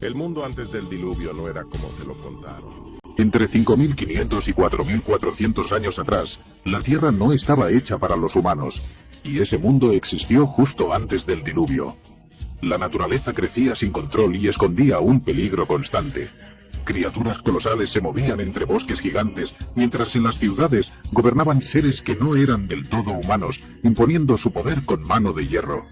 El mundo antes del diluvio no era como te lo contaron. Entre 5.500 y 4.400 años atrás, la Tierra no estaba hecha para los humanos, y ese mundo existió justo antes del diluvio. La naturaleza crecía sin control y escondía un peligro constante. Criaturas colosales se movían entre bosques gigantes, mientras en las ciudades gobernaban seres que no eran del todo humanos, imponiendo su poder con mano de hierro.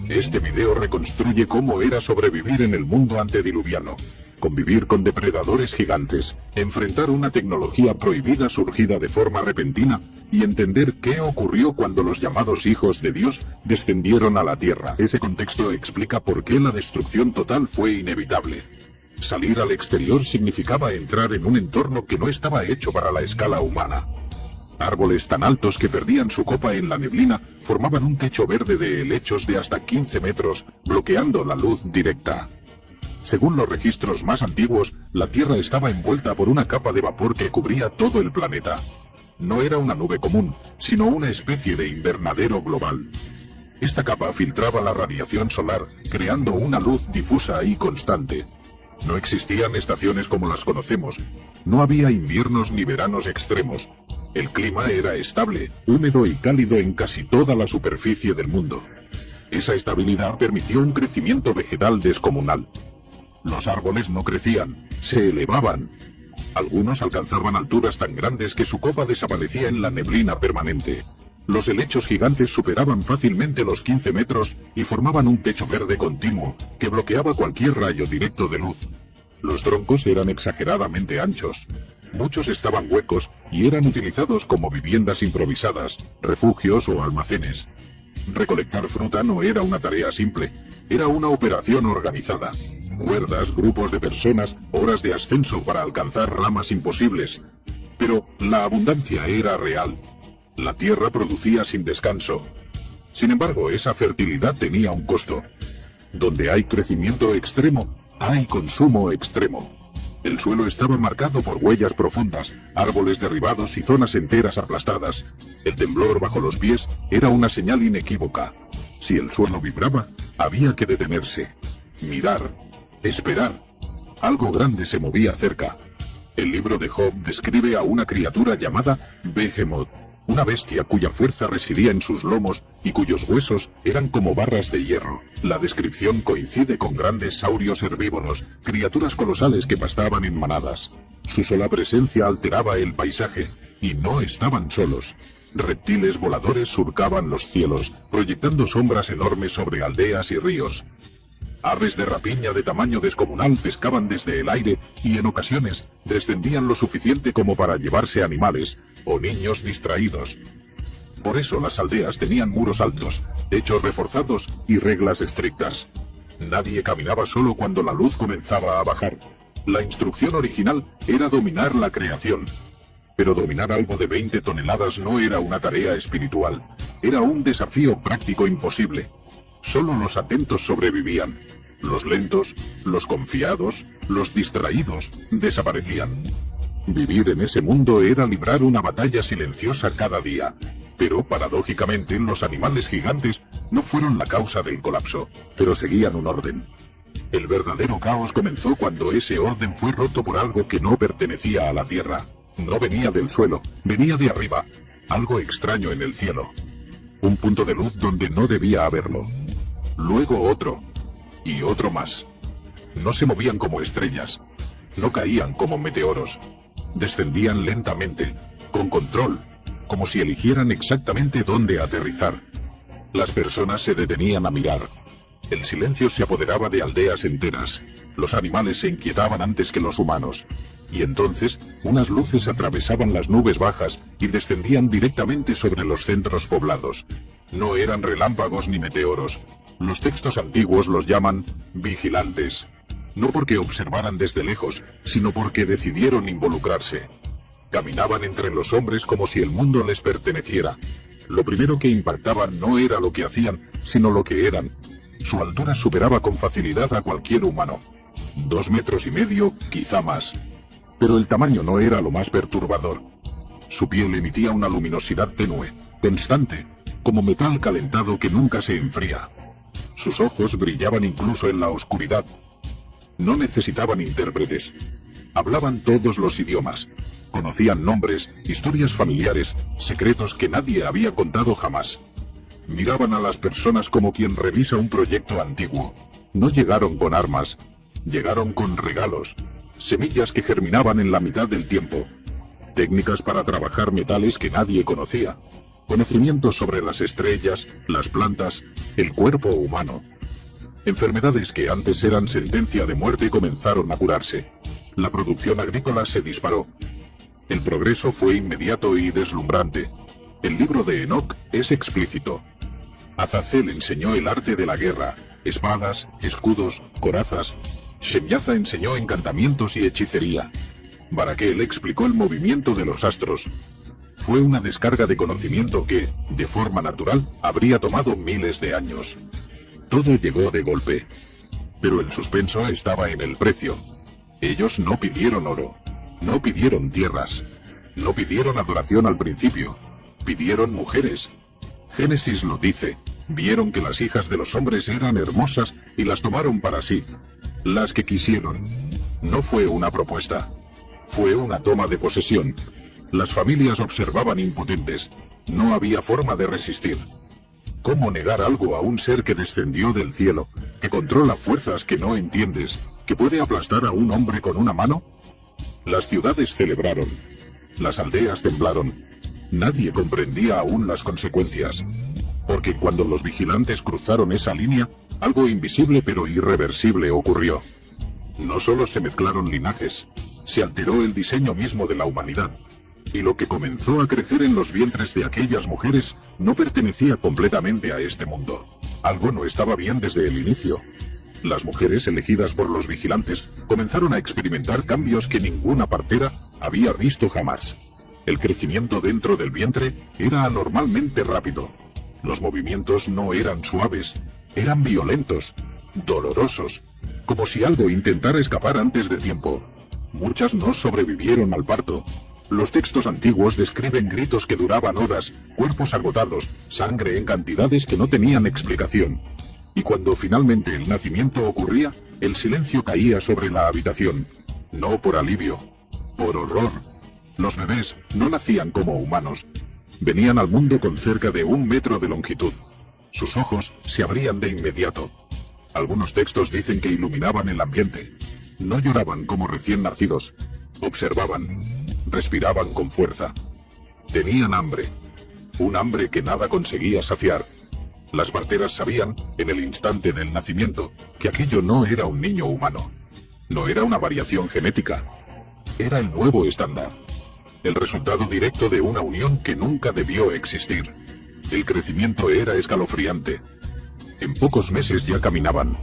Este video reconstruye cómo era sobrevivir en el mundo antediluviano, convivir con depredadores gigantes, enfrentar una tecnología prohibida surgida de forma repentina y entender qué ocurrió cuando los llamados hijos de Dios descendieron a la Tierra. Ese contexto explica por qué la destrucción total fue inevitable. Salir al exterior significaba entrar en un entorno que no estaba hecho para la escala humana. Árboles tan altos que perdían su copa en la neblina formaban un techo verde de helechos de hasta 15 metros, bloqueando la luz directa. Según los registros más antiguos, la Tierra estaba envuelta por una capa de vapor que cubría todo el planeta. No era una nube común, sino una especie de invernadero global. Esta capa filtraba la radiación solar, creando una luz difusa y constante. No existían estaciones como las conocemos. No había inviernos ni veranos extremos. El clima era estable, húmedo y cálido en casi toda la superficie del mundo. Esa estabilidad permitió un crecimiento vegetal descomunal. Los árboles no crecían, se elevaban. Algunos alcanzaban alturas tan grandes que su copa desaparecía en la neblina permanente. Los helechos gigantes superaban fácilmente los 15 metros y formaban un techo verde continuo que bloqueaba cualquier rayo directo de luz. Los troncos eran exageradamente anchos. Muchos estaban huecos y eran utilizados como viviendas improvisadas, refugios o almacenes. Recolectar fruta no era una tarea simple, era una operación organizada. Cuerdas, grupos de personas, horas de ascenso para alcanzar ramas imposibles. Pero la abundancia era real. La tierra producía sin descanso. Sin embargo, esa fertilidad tenía un costo. Donde hay crecimiento extremo, hay consumo extremo. El suelo estaba marcado por huellas profundas, árboles derribados y zonas enteras aplastadas. El temblor bajo los pies era una señal inequívoca. Si el suelo vibraba, había que detenerse, mirar, esperar. Algo grande se movía cerca. El libro de Job describe a una criatura llamada Behemoth, una bestia cuya fuerza residía en sus lomos y cuyos huesos eran como barras de hierro. La descripción coincide con grandes saurios herbívoros, criaturas colosales que pastaban en manadas. Su sola presencia alteraba el paisaje, y no estaban solos. Reptiles voladores surcaban los cielos, proyectando sombras enormes sobre aldeas y ríos. Aves de rapiña de tamaño descomunal pescaban desde el aire y en ocasiones descendían lo suficiente como para llevarse animales o niños distraídos. Por eso las aldeas tenían muros altos, techos reforzados y reglas estrictas. Nadie caminaba solo cuando la luz comenzaba a bajar. La instrucción original era dominar la creación. Pero dominar algo de 20 toneladas no era una tarea espiritual, era un desafío práctico imposible. Solo los atentos sobrevivían. Los lentos, los confiados, los distraídos desaparecían. Vivir en ese mundo era librar una batalla silenciosa cada día. Pero, paradójicamente, los animales gigantes no fueron la causa del colapso, pero seguían un orden. El verdadero caos comenzó cuando ese orden fue roto por algo que no pertenecía a la tierra. No venía del suelo, venía de arriba, algo extraño en el cielo. Un punto de luz donde no debía haberlo. Luego otro, y otro más. No se movían como estrellas, no caían como meteoros. Descendían lentamente, con control, como si eligieran exactamente dónde aterrizar. Las personas se detenían a mirar. El silencio se apoderaba de aldeas enteras. Los animales se inquietaban antes que los humanos. Y entonces, unas luces atravesaban las nubes bajas y descendían directamente sobre los centros poblados. No eran relámpagos ni meteoros. Los textos antiguos los llaman vigilantes. No porque observaran desde lejos, sino porque decidieron involucrarse. Caminaban entre los hombres como si el mundo les perteneciera. Lo primero que impactaba no era lo que hacían, sino lo que eran. Su altura superaba con facilidad a cualquier humano. 2,5 metros, quizá más. Pero el tamaño no era lo más perturbador. Su piel emitía una luminosidad tenue, constante, como metal calentado que nunca se enfría. Sus ojos brillaban incluso en la oscuridad. No necesitaban intérpretes. Hablaban todos los idiomas. Conocían nombres, historias familiares, secretos que nadie había contado jamás. Miraban a las personas como quien revisa un proyecto antiguo. No llegaron con armas, llegaron con regalos, semillas que germinaban en la mitad del tiempo, técnicas para trabajar metales que nadie conocía, conocimientos sobre las estrellas, las plantas, el cuerpo humano. Enfermedades que antes eran sentencia de muerte comenzaron a curarse. La producción agrícola se disparó. El progreso fue inmediato y deslumbrante. El libro de Enoc es explícito. Azazel enseñó el arte de la guerra, espadas, escudos, corazas. Shemyaza enseñó encantamientos y hechicería. Barakel explicó el movimiento de los astros. Fue una descarga de conocimiento que, de forma natural, habría tomado miles de años. Todo llegó de golpe. Pero el suspenso estaba en el precio. Ellos no pidieron oro, no pidieron tierras, no pidieron adoración al principio, pidieron mujeres. Génesis lo dice, vieron que las hijas de los hombres eran hermosas y las tomaron para sí. Las que quisieron. No fue una propuesta, fue una toma de posesión. Las familias observaban impotentes, no había forma de resistir. ¿Cómo negar algo a un ser que descendió del cielo, que controla fuerzas que no entiendes, que puede aplastar a un hombre con una mano? Las ciudades celebraron, las aldeas temblaron. Nadie comprendía aún las consecuencias, porque cuando los vigilantes cruzaron esa línea, algo invisible pero irreversible ocurrió. No solo se mezclaron linajes, se alteró el diseño mismo de la humanidad. Y lo que comenzó a crecer en los vientres de aquellas mujeres no pertenecía completamente a este mundo. Algo no estaba bien desde el inicio. Las mujeres elegidas por los vigilantes comenzaron a experimentar cambios que ninguna partera había visto jamás. El crecimiento dentro del vientre era anormalmente rápido. Los movimientos no eran suaves, eran violentos, dolorosos, como si algo intentara escapar antes de tiempo. Muchas no sobrevivieron al parto. Los textos antiguos describen gritos que duraban horas, cuerpos agotados, sangre en cantidades que no tenían explicación. Y cuando finalmente el nacimiento ocurría, el silencio caía sobre la habitación. No por alivio, por horror. Los bebés no nacían como humanos. Venían al mundo con cerca de 1 metro de longitud. Sus ojos se abrían de inmediato. Algunos textos dicen que iluminaban el ambiente. No lloraban como recién nacidos. Observaban. Respiraban con fuerza. Tenían hambre. Un hambre que nada conseguía saciar. Las parteras sabían, en el instante del nacimiento, que aquello no era un niño humano. No era una variación genética. Era el nuevo estándar. El resultado directo de una unión que nunca debió existir. El crecimiento era escalofriante. En pocos meses ya caminaban.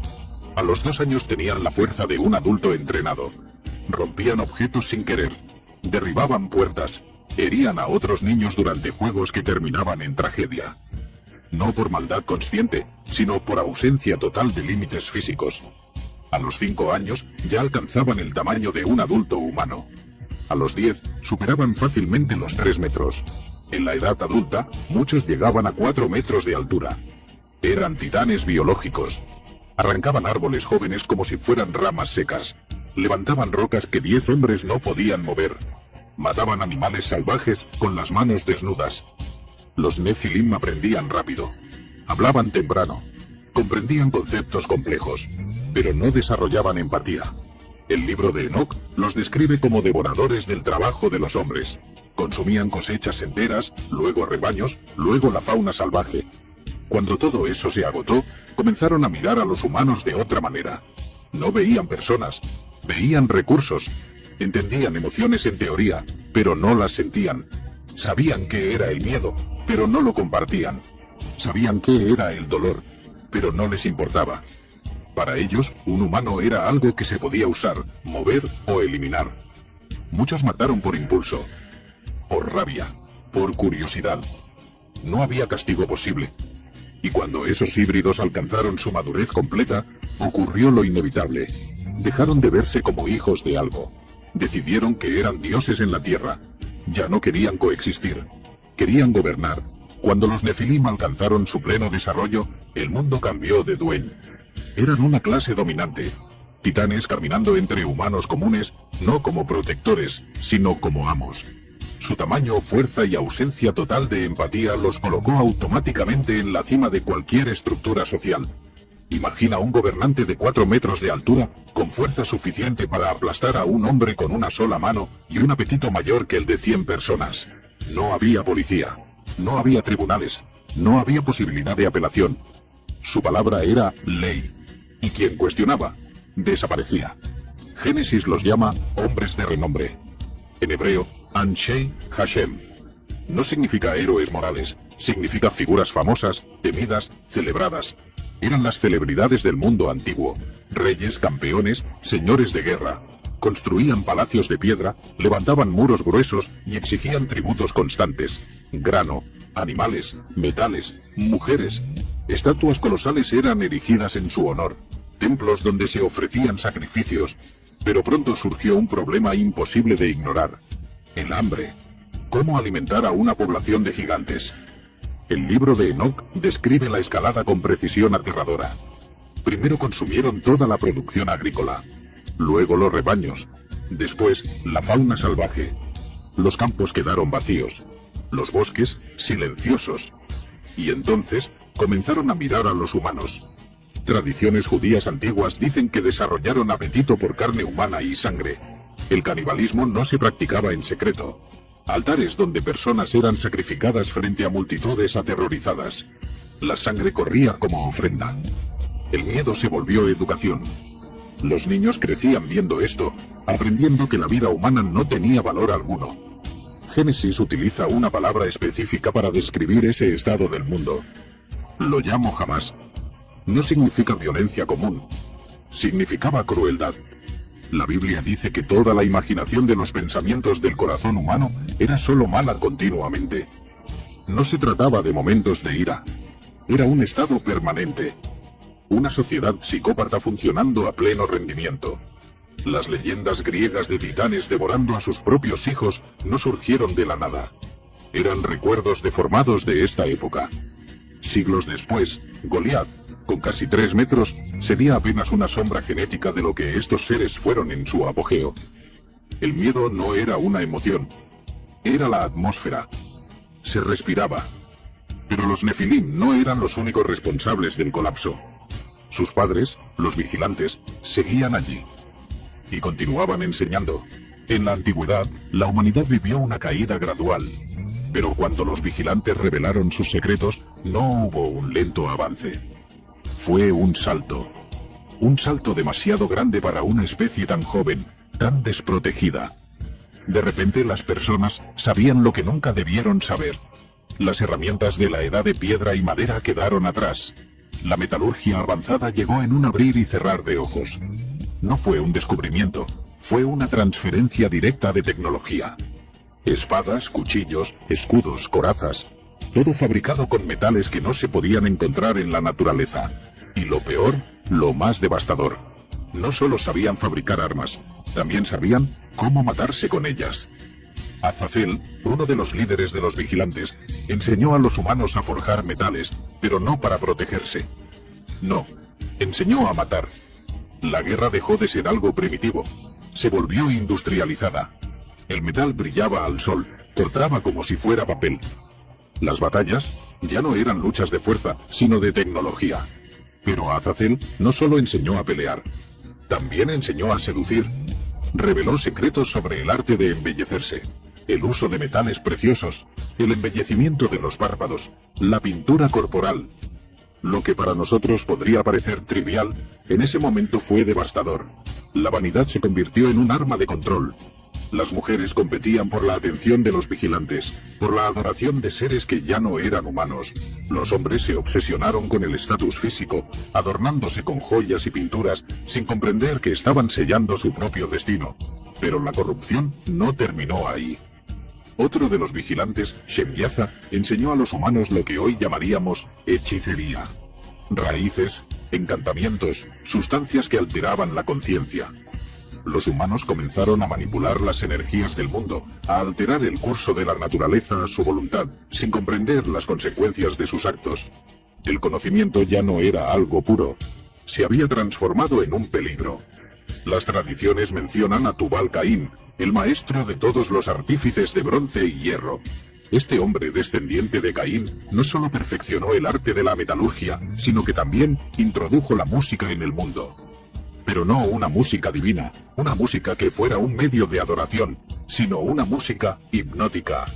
A los 2 años tenían la fuerza de un adulto entrenado. Rompían objetos sin querer. Derribaban puertas. Herían a otros niños durante juegos que terminaban en tragedia. No por maldad consciente, sino por ausencia total de límites físicos. A los 5 años ya alcanzaban el tamaño de un adulto humano. A los 10 superaban fácilmente los 3 metros. En la edad adulta, muchos llegaban a 4 metros de altura. Eran titanes biológicos. Arrancaban árboles jóvenes como si fueran ramas secas. Levantaban rocas que 10 hombres no podían mover. Mataban animales salvajes con las manos desnudas. Los Nefilim aprendían rápido. Hablaban temprano. Comprendían conceptos complejos, pero no desarrollaban empatía. El libro de Enoc los describe como devoradores del trabajo de los hombres. Consumían cosechas enteras, luego rebaños, luego la fauna salvaje. Cuando todo eso se agotó, comenzaron a mirar a los humanos de otra manera. No veían personas, veían recursos. Entendían emociones en teoría, pero no las sentían. Sabían qué era el miedo, pero no lo compartían. Sabían qué era el dolor, pero no les importaba. Para ellos, un humano era algo que se podía usar, mover o eliminar. Muchos mataron por impulso, por rabia, por curiosidad. No había castigo posible. Y cuando esos híbridos alcanzaron su madurez completa, ocurrió lo inevitable. Dejaron de verse como hijos de algo. Decidieron que eran dioses en la tierra. Ya no querían coexistir. Querían gobernar. Cuando los Nefilim alcanzaron su pleno desarrollo, el mundo cambió de dueño. Eran una clase dominante. Titanes caminando entre humanos comunes, no como protectores, sino como amos. Su tamaño, fuerza y ausencia total de empatía los colocó automáticamente en la cima de cualquier estructura social. Imagina un gobernante de 4 metros de altura, con fuerza suficiente para aplastar a un hombre con una sola mano y un apetito mayor que el de 100 personas. No había policía, no había tribunales, no había posibilidad de apelación. Su palabra era ley, y quien cuestionaba, desaparecía. Génesis los llama hombres de renombre. En hebreo, Anshei Hashem. No significa héroes morales, significa figuras famosas, temidas, celebradas. Eran las celebridades del mundo antiguo, reyes, campeones, señores de guerra. Construían palacios de piedra, levantaban muros gruesos y exigían tributos constantes. Grano, animales, metales, mujeres. Estatuas colosales eran erigidas en su honor, templos donde se ofrecían sacrificios, pero pronto surgió un problema imposible de ignorar: el hambre. ¿Cómo alimentar a una población de gigantes? El libro de Enoc describe la escalada con precisión aterradora. Primero consumieron toda la producción agrícola, luego los rebaños, después la fauna salvaje. Los campos quedaron vacíos, los bosques silenciosos. Y entonces comenzaron a mirar a los humanos. Tradiciones judías antiguas dicen que desarrollaron apetito por carne humana y sangre. El canibalismo no se practicaba en secreto. Altares donde personas eran sacrificadas frente a multitudes aterrorizadas. La sangre corría como ofrenda. El miedo se volvió educación. Los niños crecían viendo esto, aprendiendo que la vida humana no tenía valor alguno. Génesis utiliza una palabra específica para describir ese estado del mundo. Lo llamo jamás. No significa violencia común. Significaba crueldad. La Biblia dice que toda la imaginación de los pensamientos del corazón humano era solo mala continuamente. No se trataba de momentos de ira. Era un estado permanente. Una sociedad psicópata funcionando a pleno rendimiento. Las leyendas griegas de titanes devorando a sus propios hijos no surgieron de la nada. Eran recuerdos deformados de esta época. Siglos después, Goliat, con casi 3 metros, sería apenas una sombra genética de lo que estos seres fueron en su apogeo. El miedo no era una emoción, era la atmósfera. Se respiraba. Pero los Nefilim no eran los únicos responsables del colapso. Sus padres, los vigilantes, seguían allí. Y continuaban enseñando. En la antigüedad, la humanidad vivió una caída gradual. Pero cuando los vigilantes revelaron sus secretos, no hubo un lento avance. Fue un salto demasiado grande para una especie tan joven, tan desprotegida. De repente las personas sabían lo que nunca debieron saber. Las herramientas de la edad de piedra y madera quedaron atrás. La metalurgia avanzada llegó en un abrir y cerrar de ojos. No fue un descubrimiento, fue una transferencia directa de tecnología. Espadas, cuchillos, escudos, corazas, todo fabricado con metales que no se podían encontrar en la naturaleza. Y lo peor, lo más devastador, no solo sabían fabricar armas, también sabían cómo matarse con ellas. Azazel, uno de los líderes de los vigilantes, enseñó a los humanos a forjar metales, pero no para protegerse. No, enseñó a matar. La guerra dejó de ser algo primitivo, se volvió industrializada. El metal brillaba al sol, cortaba como si fuera papel. Las batallas ya no eran luchas de fuerza, sino de tecnología. Pero Azazel no solo enseñó a pelear, también enseñó a seducir. Reveló secretos sobre el arte de embellecerse, el uso de metales preciosos, el embellecimiento de los párpados, la pintura corporal. Lo que para nosotros podría parecer trivial, en ese momento fue devastador. La vanidad se convirtió en un arma de control. Las mujeres competían por la atención de los vigilantes, por la adoración de seres que ya no eran humanos. Los hombres se obsesionaron con el estatus físico, adornándose con joyas y pinturas, sin comprender que estaban sellando su propio destino. Pero la corrupción no terminó ahí. Otro de los vigilantes, Shemyaza, enseñó a los humanos lo que hoy llamaríamos hechicería. Raíces, encantamientos, sustancias que alteraban la conciencia. Los humanos comenzaron a manipular las energías del mundo, a alterar el curso de la naturaleza a su voluntad, sin comprender las consecuencias de sus actos. El conocimiento ya no era algo puro, se había transformado en un peligro. Las tradiciones mencionan a Tubal-Caín, el maestro de todos los artífices de bronce y hierro. Este hombre descendiente de Caín no solo perfeccionó el arte de la metalurgia, sino que también introdujo la música en el mundo. Pero no una música divina, una música que fuera un medio de adoración, sino una música hipnótica.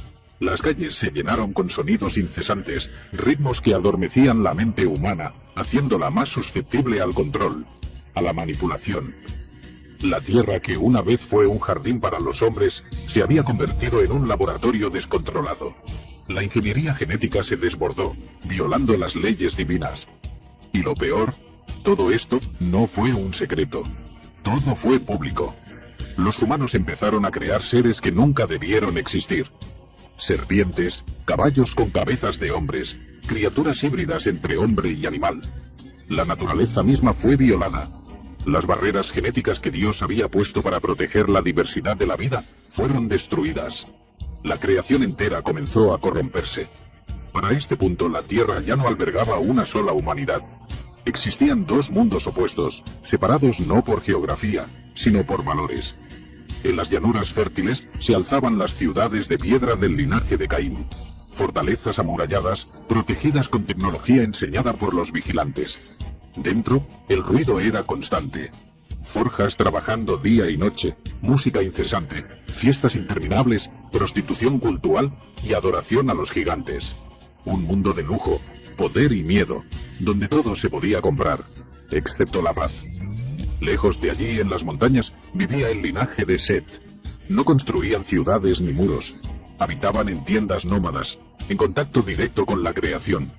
Las calles se llenaron con sonidos incesantes, ritmos que adormecían la mente humana, haciéndola más susceptible al control, a la manipulación. La tierra, que una vez fue un jardín para los hombres, se había convertido en un laboratorio descontrolado. La ingeniería genética se desbordó, violando las leyes divinas. Y lo peor, todo esto no fue un secreto. Todo fue público. Los humanos empezaron a crear seres que nunca debieron existir. Serpientes, caballos con cabezas de hombres, criaturas híbridas entre hombre y animal. La naturaleza misma fue violada. Las barreras genéticas que Dios había puesto para proteger la diversidad de la vida fueron destruidas. La creación entera comenzó a corromperse. Para este punto, la Tierra ya no albergaba una sola humanidad. Existían dos mundos opuestos, separados no por geografía, sino por valores. En las llanuras fértiles se alzaban las ciudades de piedra del linaje de Caín, fortalezas amuralladas, protegidas con tecnología enseñada por los vigilantes. Dentro, el ruido era constante. Forjas trabajando día y noche, música incesante, fiestas interminables, prostitución cultural y adoración a los gigantes. Un mundo de lujo, poder y miedo, donde todo se podía comprar, excepto la paz. Lejos de allí, en las montañas, vivía el linaje de Set. No construían ciudades ni muros. Habitaban en tiendas nómadas, en contacto directo con la creación.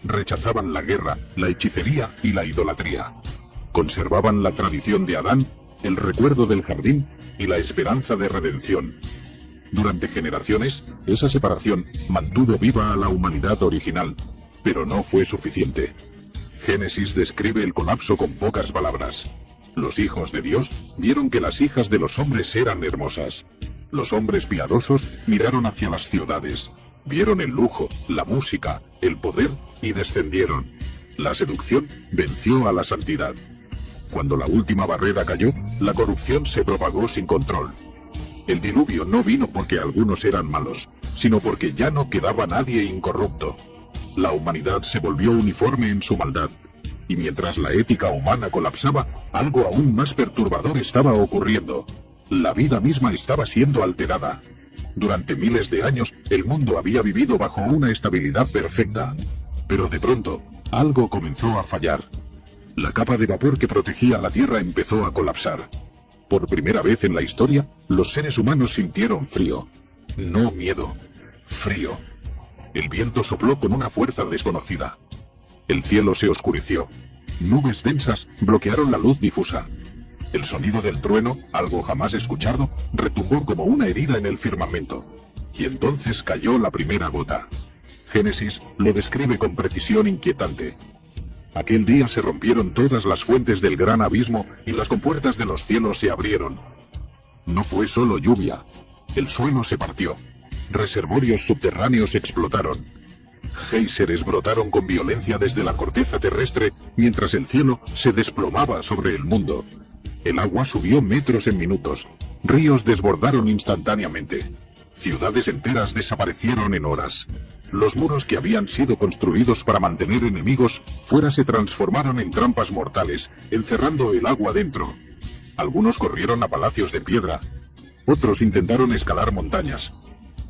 Rechazaban la guerra, la hechicería y la idolatría. Conservaban la tradición de Adán, el recuerdo del jardín y la esperanza de redención. Durante generaciones, esa separación mantuvo viva a la humanidad original, pero no fue suficiente. Génesis describe el colapso con pocas palabras. Los hijos de Dios vieron que las hijas de los hombres eran hermosas. Los hombres piadosos miraron hacia las ciudades. Vieron el lujo, la música, el poder y descendieron. La seducción venció a la santidad. Cuando la última barrera cayó, la corrupción se propagó sin control. El diluvio no vino porque algunos eran malos, sino porque ya no quedaba nadie incorrupto. La humanidad se volvió uniforme en su maldad. Y mientras la ética humana colapsaba, algo aún más perturbador estaba ocurriendo. La vida misma estaba siendo alterada. Durante miles de años, el mundo había vivido bajo una estabilidad perfecta. Pero de pronto, algo comenzó a fallar. La capa de vapor que protegía la Tierra empezó a colapsar. Por primera vez en la historia, los seres humanos sintieron frío. No miedo, frío. El viento sopló con una fuerza desconocida. El cielo se oscureció. Nubes densas bloquearon la luz difusa. El sonido del trueno, algo jamás escuchado, retumbó como una herida en el firmamento. Y entonces cayó la primera gota. Génesis lo describe con precisión inquietante. Aquel día se rompieron todas las fuentes del gran abismo y las compuertas de los cielos se abrieron. No fue solo lluvia. El suelo se partió. Reservorios subterráneos explotaron. Géiseres brotaron con violencia desde la corteza terrestre mientras el cielo se desplomaba sobre el mundo. El agua subió metros en minutos. Ríos desbordaron instantáneamente. Ciudades enteras desaparecieron en horas. Los muros que habían sido construidos para mantener enemigos fuera se transformaron en trampas mortales, encerrando el agua dentro. Algunos corrieron a palacios de piedra. Otros intentaron escalar montañas.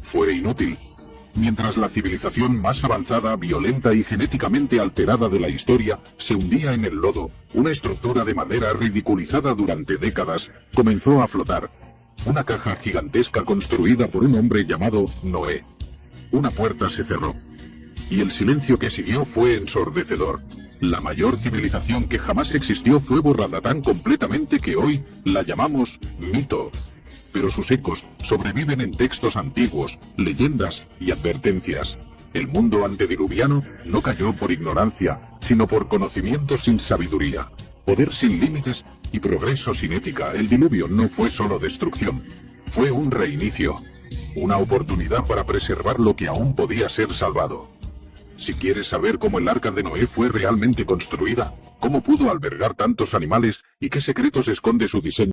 Fue inútil. Mientras la civilización más avanzada, violenta y genéticamente alterada de la historia se hundía en el lodo, una estructura de madera ridiculizada durante décadas comenzó a flotar. Una caja gigantesca construida por un hombre llamado Noé. Una puerta se cerró. Y el silencio que siguió fue ensordecedor. La mayor civilización que jamás existió fue borrada tan completamente que hoy la llamamos mito. Pero sus ecos sobreviven en textos antiguos, leyendas y advertencias. El mundo antediluviano no cayó por ignorancia, sino por conocimiento sin sabiduría, poder sin límites y progreso sin ética. El diluvio no fue solo destrucción, fue un reinicio, una oportunidad para preservar lo que aún podía ser salvado. Si quieres saber cómo el Arca de Noé fue realmente construida, cómo pudo albergar tantos animales y qué secretos esconde su diseño,